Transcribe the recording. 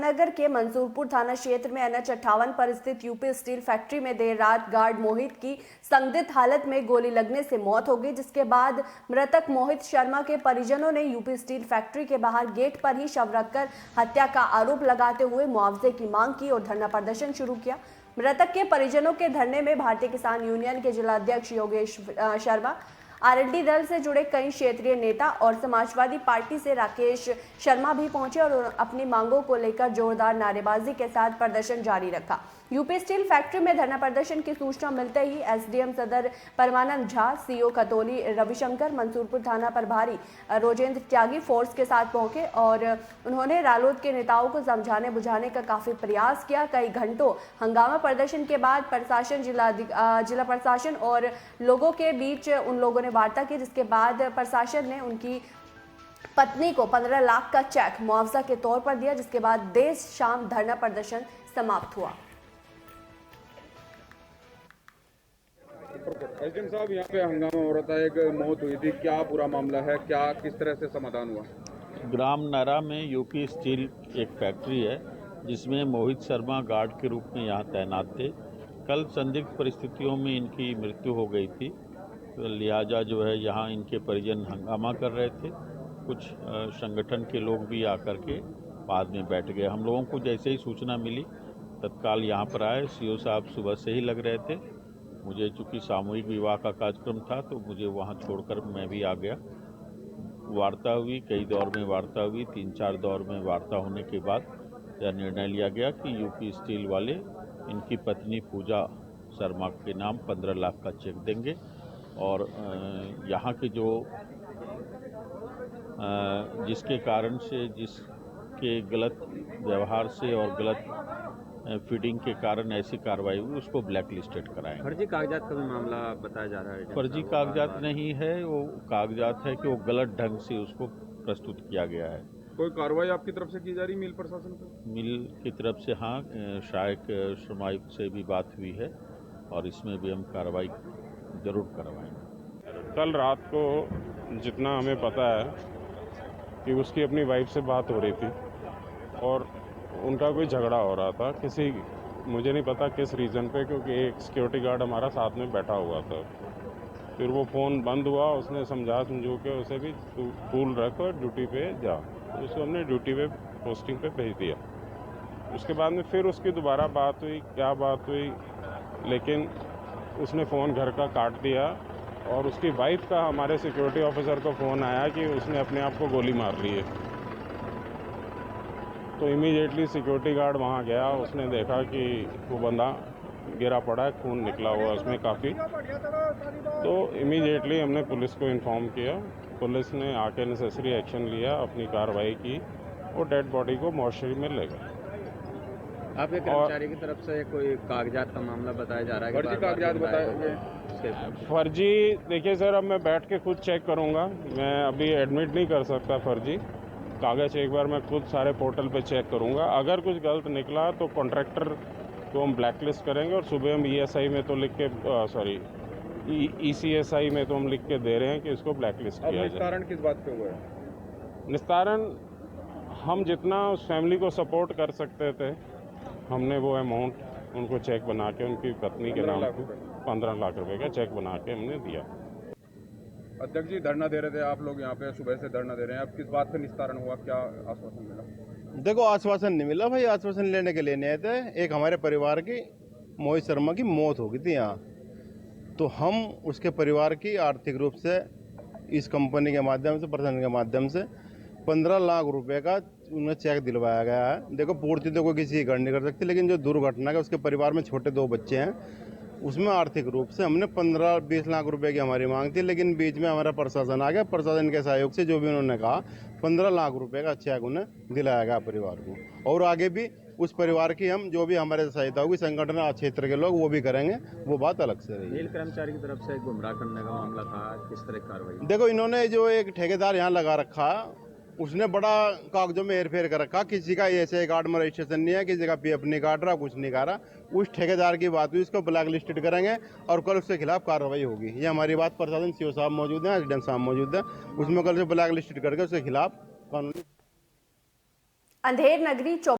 मुजफ्फरनगर के मंसूरपुर थाना क्षेत्र में NH-58 पर स्थित यूपी स्टील फैक्ट्री में देर रात गार्ड मोहित की संदिग्ध हालत में गोली लगने से मौत हो गई, जिसके बाद मृतक मोहित शर्मा के परिजनों ने यूपी स्टील फैक्ट्री के बाहर गेट पर ही शव रखकर हत्या का आरोप लगाते हुए मुआवजे की मांग की और धरना प्रदर्शन शुरू किया। मृतक के परिजनों के धरने में भारतीय किसान यूनियन के जिलाध्यक्ष योगेश शर्मा, आरएलडी दल से जुड़े कई क्षेत्रीय नेता और समाजवादी पार्टी से राकेश शर्मा भी पहुंचे और अपनी मांगों को लेकर जोरदार नारेबाजी के साथ प्रदर्शन जारी रखा। यूपी स्टील फैक्ट्री में धरना प्रदर्शन की सूचना मिलते ही एसडीएम सदर परमानंद झा, सीओ खतौली रविशंकर, मंसूरपुर थाना प्रभारी रोजेंद्र त्यागी फोर्स के साथ पहुंचे और उन्होंने रालोद के नेताओं को समझाने बुझाने का काफी प्रयास किया। कई घंटों हंगामा प्रदर्शन के बाद प्रशासन, जिला प्रशासन और लोगों के बीच उन लोगों ने वार्ता की, जिसके बाद प्रशासन ने उनकी पत्नी को 15 लाख का चेक मुआवजा के तौर पर दिया, जिसके बाद देर शाम धरना प्रदर्शन समाप्त हुआ। एसडीएम साहब, यहाँ पे हंगामा हो रहा था, एक मौत हुई थी, क्या पूरा मामला है, क्या किस तरह से समाधान हुआ? ग्राम नरा में यूपी स्टील एक फैक्ट्री है जिसमें मोहित शर्मा गार्ड के रूप में यहाँ तैनात थे। कल संदिग्ध परिस्थितियों में इनकी मृत्यु हो गई थी, तो लिहाजा जो है यहाँ इनके परिजन हंगामा कर रहे थे। कुछ संगठन के लोग भी आकर के बाद में बैठ गए। हम लोगों को जैसे ही सूचना मिली तत्काल यहाँ पर आए। सीओ साहब सुबह से ही लग रहे थे। मुझे चूँकि सामूहिक विवाह का कार्यक्रम था तो मुझे वहाँ छोड़कर मैं भी आ गया। वार्ता हुई, कई दौर में वार्ता हुई, 3-4 दौर में वार्ता होने के बाद यह निर्णय लिया गया कि यूपी स्टील वाले इनकी पत्नी पूजा शर्मा के नाम 15 लाख का चेक देंगे और यहाँ के जो जिसके कारण से, जिसके गलत व्यवहार से और गलत फीडिंग के कारण ऐसी कार्रवाई हुई, उसको ब्लैक लिस्टेड कराएंगे। फर्जी कागजात का भी मामला बताया जा रहा है। फर्जी कागजात नहीं है, वो कागजात है कि वो गलत ढंग से उसको प्रस्तुत किया गया है। कोई कार्रवाई आपकी तरफ से की जा रही मिल प्रशासन पर? मिल की तरफ से हाँ, सहायक श्रम आयुक्त से भी बात हुई है और इसमें भी हम कार्रवाई जरूर करवाएंगे। कल रात को जितना हमें पता है कि उसकी अपनी वाइफ से बात हो रही थी और उनका कोई झगड़ा हो रहा था किसी, मुझे नहीं पता किस रीज़न पे, क्योंकि एक सिक्योरिटी गार्ड हमारा साथ में बैठा हुआ था। फिर वो फ़ोन बंद हुआ, उसने समझो के उसे भी तू कूल रख और ड्यूटी पे जा, तो उसको हमने ड्यूटी पे पोस्टिंग पे भेज दिया। उसके बाद में फिर उसकी दोबारा बात हुई, क्या बात हुई, लेकिन उसने फ़ोन घर का काट दिया और उसकी वाइफ का हमारे सिक्योरिटी ऑफिसर को फ़ोन आया कि उसने अपने आप को गोली मार ली है। तो इमीडिएटली सिक्योरिटी गार्ड वहाँ गया, उसने देखा कि वो बंदा गिरा पड़ा है, खून निकला हुआ उसमें काफ़ी। तो इमीडिएटली हमने पुलिस को इन्फॉर्म किया, पुलिस ने आके नेसेसरी एक्शन लिया, अपनी कार्रवाई की और डेड बॉडी को मॉर्चरी में ले गए। आपके कर्मचारी की तरफ से कोई कागजात का मामला बताया जा रहा है? फर्जी कागजात बताए? फर्जी, देखिए सर, अब मैं बैठ के खुद चेक करूँगा, मैं अभी एडमिट नहीं कर सकता फर्जी कागज़। एक बार मैं खुद सारे पोर्टल पे चेक करूंगा, अगर कुछ गलत निकला तो कॉन्ट्रैक्टर को हम ब्लैकलिस्ट करेंगे और सुबह हम ईएसआई में तो लिख के ईसीएसआई में तो हम लिख के दे रहे हैं कि इसको ब्लैकलिस्ट किया जाए। निस्तारण किस बात पे हुआ है? निस्तारण हम जितना उस फैमिली को सपोर्ट कर सकते थे, हमने वो अमाउंट उनको चेक बना के उनकी पत्नी के नाम पे 15 लाख रुपए का चेक बना के हमने दिया। अध्यक्ष जी, धरना दे रहे थे आप लोग, यहाँ पे सुबह से धरना दे रहे हैं, अब किस बात पे निस्तारण हुआ, क्या आश्वासन मिला? देखो, आश्वासन नहीं मिला भाई, आश्वासन लेने के लिए नहीं आए थे। एक हमारे परिवार की मोहित शर्मा की मौत हो गई थी यहाँ, तो हम उसके परिवार की आर्थिक रूप से इस कंपनी के माध्यम से, प्रशासन के माध्यम से 15 लाख रुपए का उन्हें चेक दिलवाया गया है। देखो, पूर्ति तो कोई किसी की कर नहीं कर सकती, लेकिन जो दुर्घटना का उसके परिवार में छोटे 2 बच्चे हैं, उसमें आर्थिक रूप से हमने 15-20 लाख रुपए की हमारी मांग थी, लेकिन बीच में हमारा प्रशासन आ गया। प्रशासन के सहयोग से जो भी उन्होंने कहा, 15 लाख रुपए का चेक उन्हें दिलाया गया परिवार को। और आगे भी उस परिवार की हम जो भी हमारे सहायता होगी, संगठन क्षेत्र के लोग वो भी करेंगे, वो बात अलग से रही। रेल कर्मचारी की तरफ से गुमराह करने का मामला था, किस तरह कार्रवाई? देखो, इन्होंने जो एक ठेकेदार यहाँ लगा रखा, उसने बड़ा कागजों में हेरफेर कर रखा। किसी का ऐसे कार्ड में रजिस्ट्रेशन नहीं है, किसी का पीएफ नहीं काट रहा, कुछ नहीं कर रहा। उस ठेकेदार की बात हुई, इसको ब्लैक लिस्टेड करेंगे और कल उसके खिलाफ कार्रवाई होगी। ये हमारी बात प्रशासन, सीओ साहब मौजूद है, एसडीएम साहब मौजूद है, उसमें कल से ब्लैक लिस्टेड करके उसके खिलाफ कानूनी। अंधेर नगरी